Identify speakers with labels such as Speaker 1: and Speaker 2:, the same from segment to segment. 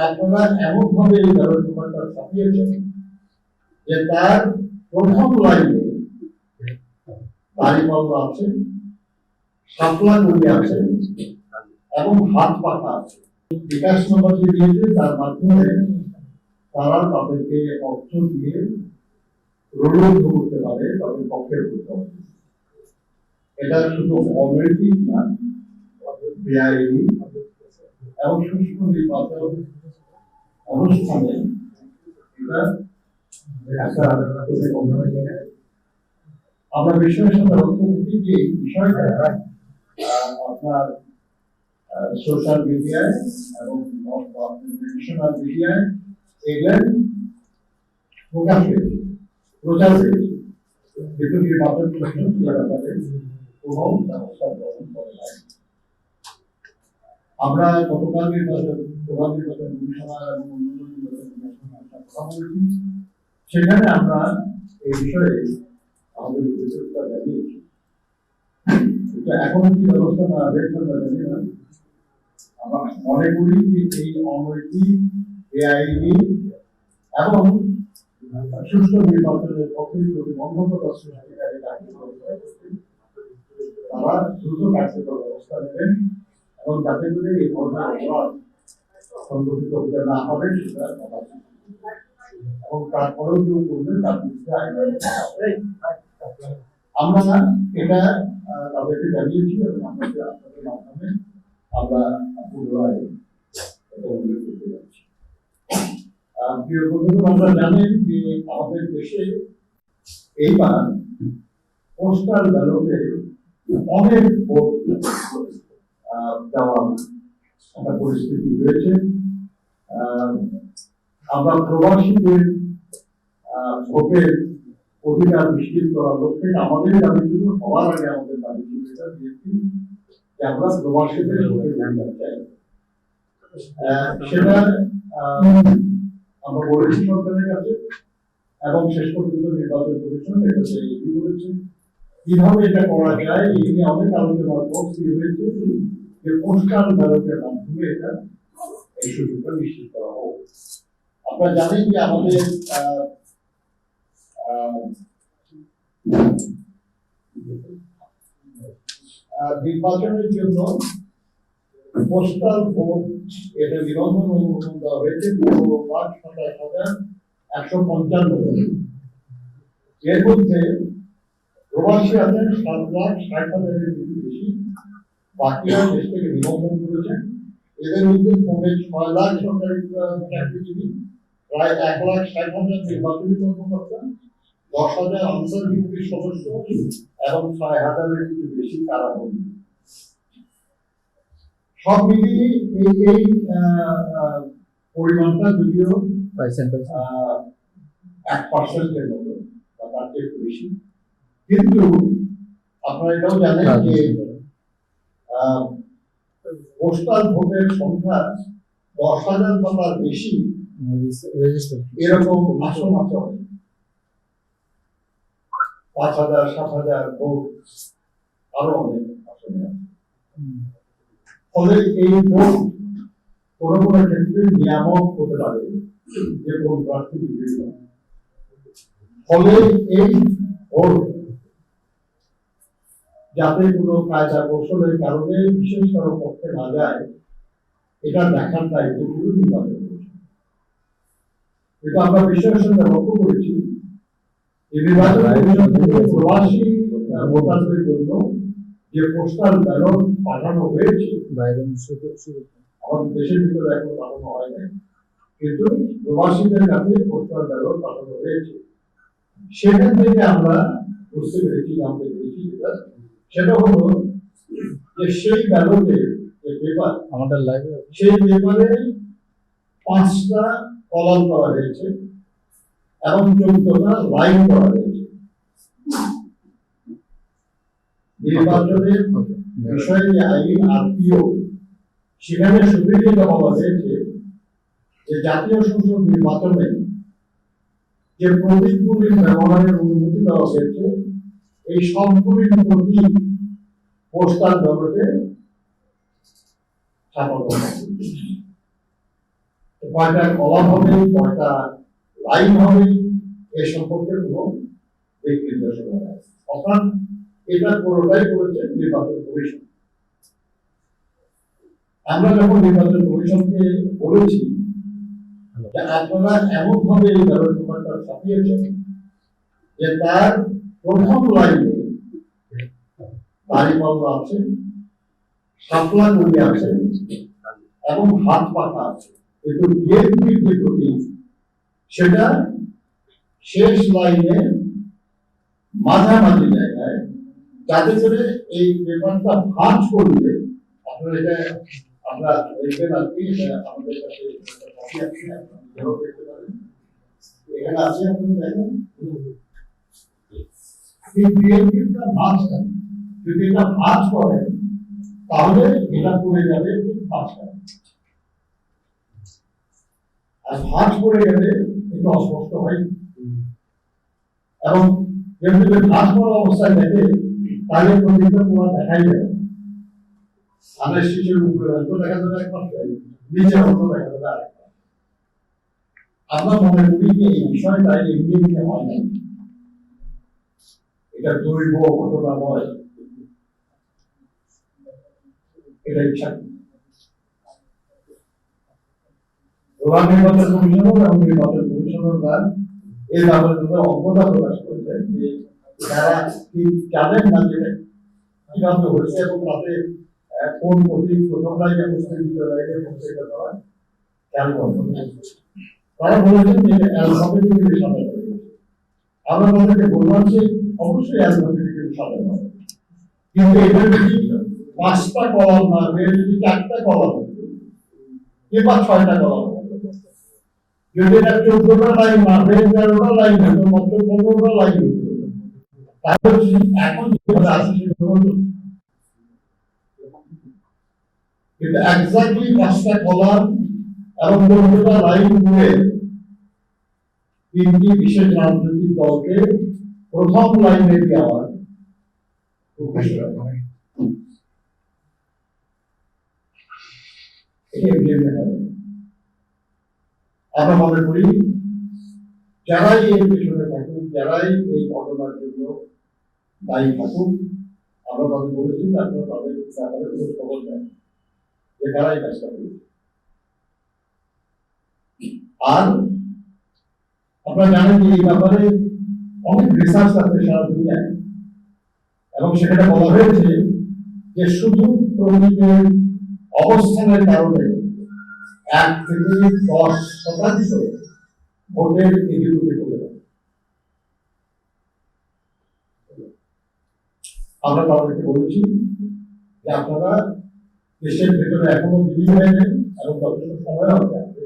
Speaker 1: আপনারা এমন ভাবে এই ব্যালট পেপারটা ছাপিয়েছেন যে তার প্রথম লাইনে তারিফল আছে, শাপলা করি আছে এবং হাত পাখা আছে। বিকাশ নম্বর যে দিয়েছে তার মাধ্যমে তারা তাদেরকে অর্থ দিয়ে রোলবদ্ধ করতে পারে, তাদের পক্ষের করতে হবে। এটা শুধু অনৈতিক না, বেআইনি এবং সুষ্ঠু নির্বাচন অনুষ্ঠানে আমরা বিশ্বের সাথে লক্ষ্য করছি যে এই বিষয়টা আপনার সোশ্যাল মিডিয়ায় এবং ট্রেডিশনাল মিডিয়ায় এগুলো প্রকাশ হয়েছে, প্রচার হয়েছে, কিন্তু নির্বাচন কমিশন ব্যাপারে কোনো ব্যবস্থা গ্রহণ করে নাই। আমরা গতকাল প্রধান নির্বাচন কমিশনার এবং অন্যান্য নির্বাচন কমিশনার কথা বলেছি, সেখানে আমরা এই বিষয়ে আমাদের উপস্থিততা জানিয়েছি। এখন কি ব্যবস্থা না হয়েছে আমরা জানি না। আমরা মনে করি যে এই অনৈতিক, বেআইনি এবং সুষ্ঠু নির্বাচনের পক্ষে প্রতিবন্ধকতা সৃষ্টিকারী তারা দ্রুত কার্যকর ব্যবস্থা নেবেন এবং যাতে করে এই ধরনের অপরাধ সংগঠিত হতে না পারে সেটা এবং তারপরেও কেউ করবেন তার বিরুদ্ধে আমরা এটা তাদেরকে জানিয়েছি এবং আপনাদের মাধ্যমে আমরা পুনরায় উল্লেখ করতে যাচ্ছি। প্রিয় বন্ধুরা, আমরা জানেন যে আমাদের দেশে এইবার পোস্টাল ব্যালটে অনেক ভোট দেওয়ার একটা পরিস্থিতি রয়েছে। আমরা প্রবাসীদের ভোটের অধিকার নিশ্চিত করার লক্ষ্যে আমাদের দাবি ছিল, সবার আগে আমাদের দাবি ছিল এটা দিয়েছি যে আমরা প্রবাসীদের ভোটের অধিকার চাই। সেটা আমরা বলেছি সরকারের কাছে এবং শেষ পর্যন্ত নির্বাচন কমিশন এটা এগিয়ে করেছে। কিভাবে এটা করা যায় এই নিয়ে অনেক আলোচনার পর স্থির হয়েছে যে পোস্টাল ব্যালটের মাধ্যমে এটা এই সুযোগটা নিশ্চিত করা হোক। আপনারা জানেন যে আমাদের নির্বাচনের জন্য পোস্টাল ভোট এটা নিবন্ধন অনুমোদন দেওয়া হয়েছে 15,27,155। এর মধ্যে প্রবাসী আছেন 7,60,000-এর বেশি, বাকিরা দেশ থেকে নিবন্ধন করেছেন। এদের মধ্যে 6 লাখ সরকারি চাকরিজীবী, প্রায় 1,60,000 নির্বাচনী কর্মকর্তা, 10,000 আনসার কমিটির সদস্য এবং 6,000-এর কিছু বেশি কারাবন্দী। সব মিলিয়ে এই পরিমাণটা যদিও 1%-এর মতো বা তার চেয়ে বেশি, কিন্তু আপনারা এটাও জানেন যে পোস্টাল ভোটের সংখ্যা 10,000 বা তার বেশি এরকম আসন আছে, 5,000, 7,000 ভোট আরো অনেক আসনে আছে। ফলে এই ভোট কোন কোন ক্ষেত্রে নিয়ামক হতে পারে যে কোন প্রার্থী বিজয়ী হয়। ফলে এই ভোট যাতে কোনো কায়দা কৌশলের কারণে বিশেষ কারো পক্ষে না যায় এটা দেখার দায়িত্ব শুরু নির্বাচন করেছে। কিন্তু আমরা বিশ্বের সঙ্গে লক্ষ্য করেছি যে নির্বাচন প্রবাসী ভোটারদের জন্য যে পোস্টাল ব্যালট পাঠানো হয়েছে আমাদের দেশের ভিতরে এখন পাঠানো হয় না, কিন্তু প্রবাসীদের কাছে পোস্টাল ব্যালট পাঠানো হয়েছে। সেখান থেকে আমরা বুঝতে পেরেছি, জানতে পেরেছি সেটা হলো যে সেই ব্যালটের যে পেপার আমাদের লাইভে সেই পেপারে 5টা কলাম করা হয়েছে এবং 14টা লাইন করা হয়েছে। নির্বাচনের বিষয়ে যে আইন আরপিও সেখানে শুধু যেটা বলা হয়েছে যে জাতীয় সংসদ নির্বাচনে যে প্রতীকগুলির ব্যবহারের অনুমতি দেওয়া হয়েছে এই সবগুলির প্রতীক পোস্টাল ব্যালটে ছাপানো হবে। কয়টা কলাম হবে, কয়টা লাইন হবে, এ সম্পর্কে কোনো দিক নির্দেশনা নেই। অর্থাৎ এটা পুরোটাই করেছে নির্বাচন কমিশন। আমরা যখন নির্বাচন কমিশনকে বলেছি যে আপনারা এমন ভাবে এই ব্যালট পেপারটা ছাপিয়েছেন যে তার প্রথম লাইনে দাড়িপাল্লা আছে, শাপলা করি আছে এবং হাত পাখা আছে, কিন্তু বিএনপির যে প্রতীক সেটা শেষ লাইনে মাঝামাঝি জায়গায়, যাতে করে এই পেপারটা ভাঁজ করলে আপনারা এটা আমরা দেখবেন আর কি, আমাদের কাছে কপি আছে, আপনারা দেখতে পারেন, এখানে আছে, আপনারা দেখেন বিএনপিটা ভাঁজ, যদি এটা ভাঁজ করেন তাহলে এটা পড়ে যাবে ঠিক ভাঁজটা, আর ভাঁজ পড়ে গেলে একটু অস্পষ্ট হয়, এবং যেহেতু ভাঁজ করা অবস্থায় দেখে তাহলে প্রতিটা তোমার দেখাই যাবে, ধানের শীষের উপরে অল্প দেখা যাবে এক পাশে, নিচে অল্প দেখা যাবে আরেক পাশে। আমরা মনে করি যে এই বিষয়টা এমনি হয় না, এটা দৈব ঘটনা নয়, এটা ইচ্ছা প্রধান নির্বাচন কমিশনার এবং নির্বাচন কমিশনাররা এই ব্যাপারে অজ্ঞতা প্রকাশ করেছেন যে যারা ঠিক জানেন না যে কিভাবে হয়েছে এবং তাতে কোন প্রতীক প্রথম লাইনে বসতে, দ্বিতীয় লাইনে বসতে, এটা তারা খেয়াল করবেন। তারা বলেছেন যে অ্যালফাবেটিক্যালি সাজানো হয়েছে। আমরা তাদেরকে বললাম যে অবশ্যই অ্যালফাবেটিক্যালি সাজানো হবে, কিন্তু এটা যদি 5টা কলাম না হয়ে যদি 4টা কলাম হতো কিংবা 6টা কলাম হতো, যদি এটা 14টা লাইন না হয়ে 13টা লাইন হতো, মাত্র 15টা লাইন হতো, তাহলে এখন যেভাবে আছে সেভাবে, কিন্তু এক্স্যাক্টলি 5টা কলাম এবং 15টা লাইন করে 3টি বিশেষ রাজনৈতিক দলকে প্রথম লাইনে দেওয়ার আমরা মনে করি যারাই এর পেছনে থাকুক, যারাই এই ঘটনার জন্য দায়ী থাকুক, আমরা তাদের বলেছি যে আপনারা তাদের ব্যাপারে খোঁজ খবর দেন যে কারাই কাজটা করেছে। আর আপনারা জানেন যে এই ব্যাপারে অনেক রিসার্চ আছে সারা দুনিয়ায়, এবং সেখানে বলা হয়েছে যে শুধু প্রতীকের অবস্থানের কারণে 1 থেকে 10% ভোটের এদিকে চলে যাবে। আমরা তাদেরকে বলেছি যে আপনারা দেশের ভেতরে এখনো বিলীন হয়ে নেন এবং যথেষ্ট সময় আছে,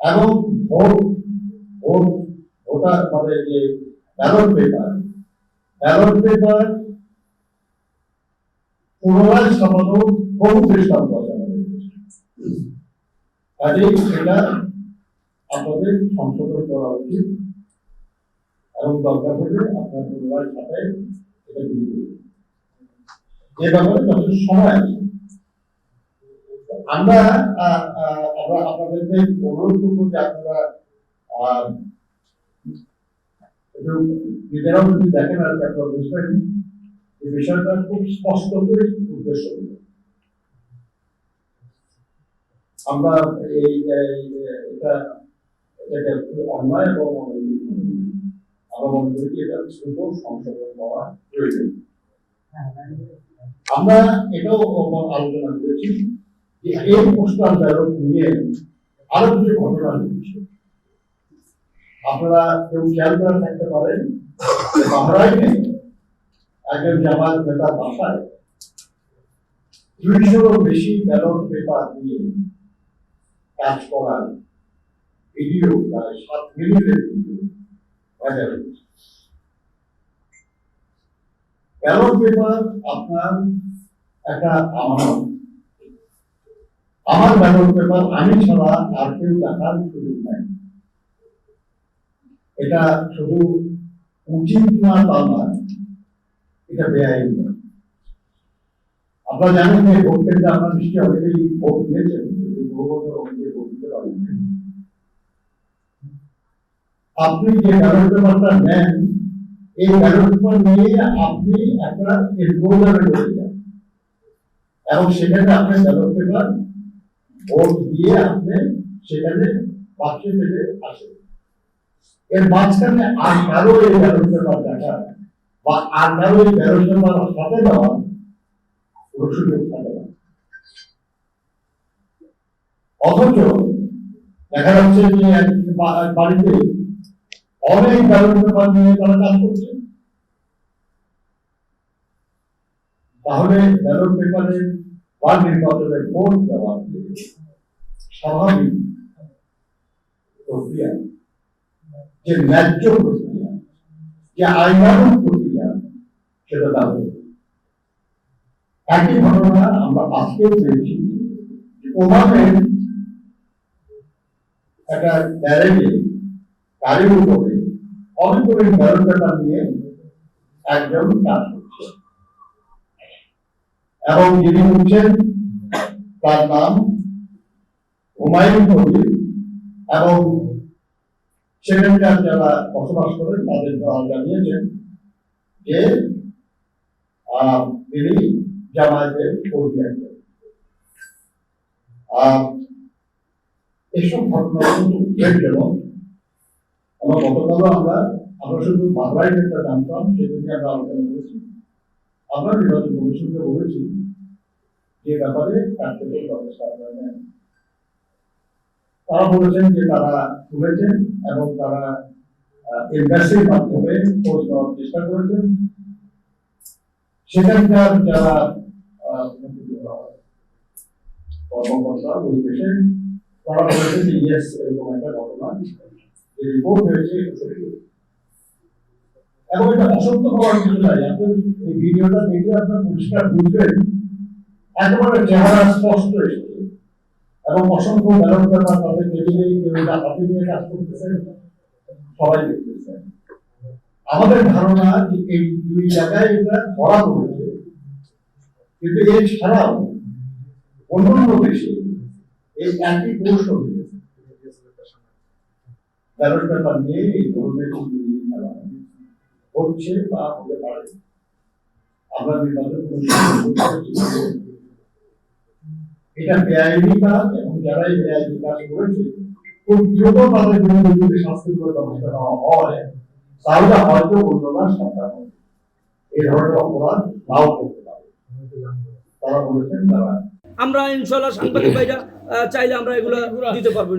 Speaker 1: এবং ভোটার মানে যে ব্যালট পেপার পুনরায় ছাপানো বহু দৃষ্টান্ত আছে আমাদের, কাজেই সেটা আপনাদের সংশোধন করা উচিত এবং দরকার হলে আপনার পুনরায় ছাপায় এটা দিয়ে দেবে, যে ব্যাপারে যথেষ্ট সময় আছে। আমরা আপনাদেরকে অনুরোধ করবো যে আপনারা নিজেরাও যদি দেখেন আর কি, আপনারা বুঝবেন এই বিষয়টা খুব স্পষ্ট করে উদ্দেশ্য দিল। আমরা এটাকে অন্যায় এবং আমরা মনে করি যে এটা দ্রুত সংশোধন হওয়া প্রয়োজন। আমরা এটাও আলোচনা করেছি যে এই পোস্টাল ব্যালট নিয়ে আরো কিছু ঘটনা ঘটেছে। আপনারা কেউ খেয়াল করে থাকতে পারেন, বাহরাইনে একজন জামায়াত নেতার বাসায় 200-এরও বেশি ব্যালট পেপার দিয়ে কাজ করার ভিডিও, প্রায় 7 মিনিটের ভিডিও ভাইরাল হয়েছে। ব্যালট পেপার আপনার একটা আমানত, আমার ব্যালট পেপার আমি ছাড়া আর কেউ দেখার সুযোগ নাই। এটা শুধু উচিত না তা নয়, এটা বেআইনি। আপনারা জানেন যে ভোট কেন্দ্রে আপনার নিশ্চয়ই অনেকেই ভোট দিয়েছেন, বহু বছর অনেকে ভোট দিতে পারেন। আপনি যে ব্যালট পেপারটা নেন, এই ব্যালট পেপার নিয়ে আপনি একটা এনক্লোজারে চলে যান এবং সেখানে আপনি ব্যালট পেপার ভোট দিয়ে আপনি সেখানে বাক্সে থেকে আসেন। এর মাঝখানে আর কারো এই ব্যালট পেপার দেখা বা আর কারো এই ব্যালট পেপার হাতে দেওয়া কোনো সুযোগ থাকে না। অথচ দেখা যাচ্ছে যে বাড়িতে অনেক ব্যালট পেপার নিয়ে তারা কাজ করছে। তাহলে ব্যালট পেপারের বা নির্বাচনের ভোট দেওয়া স্বাভাবিক প্রক্রিয়া, যে ন্যায্য প্রক্রিয়া, যে আইনানুগ প্রক্রিয়া, সেটা দাবি। একই ঘটনা আমরা আজকেও পেয়েছি। ওভাবে একটা গ্যারেজে গাড়ির উপরে অনেকগুলো ব্যালট পেপার নিয়ে একজন কাজ করছে এবং যিনি হচ্ছেন তার নাম হুমায়ুন কবির এবং সেখানকার যারা বসবাস করেন তাদের জানিয়েছেন যে তিনি জামায়াতের কর্মী একজন। এসব ঘটনা জন্য আমরা গতকালও আমরা শুধু বাংলায় একটা জানতাম, সেদিকে আমরা আলোচনা করেছি। আমরা নির্বাচন কমিশনকে বলেছি যে ব্যাপারে কার্যকর ব্যবস্থা নেন। তারা বলেছেন যে তারা শুনেছেন এবং তারা এমবাসির মাধ্যমে খোঁজ নেওয়ার চেষ্টা করেছেন। সেখানকার যারা কর্মকর্তা ওই দেশে তারা বলেছেন যে ইয়েস, এরকম একটা ঘটনা যে রিপোর্ট হয়েছে এবং এটা অসত্য হওয়ার কিছু নাই। আপনি এই ভিডিওটা দেখলে আপনার পরিষ্কার বুঝবেন, একেবারে চেহারা স্পষ্ট এসেছে এবং অসংখ্য ব্যালট পেপার তাদের টেবিলে কেউ হাতে নিয়ে কাজ করতেছেন, সবাই দেখতেছেন। আমাদের ধারণা যে এই দুই জায়গায় এটা ধরা পড়েছে, কিন্তু এছাড়াও অন্যান্য দেশে এই একই কৌশল ব্যালট পেপার নিয়ে এই ধরনের খেলা হচ্ছে বা হতে পারে। আমরা নির্বাচন এটা বেআইনি কাজ এবং যারা এই বেআইনি কাজ করেছে খুব দ্রুত তাদের বিরুদ্ধে যদি শাস্তিমূলক ব্যবস্থা নেওয়া হয়, তাহলে হয়তো অন্যরা সাবধান হবে, এই ধরনের অপরাধ নাও করতে পারে। তারা বলেছেন তারা
Speaker 2: আমরা ইনশাআল্লাহ সাংবাদিক ভাইরা চাইলে আমরা এগুলো দিতে পারবো।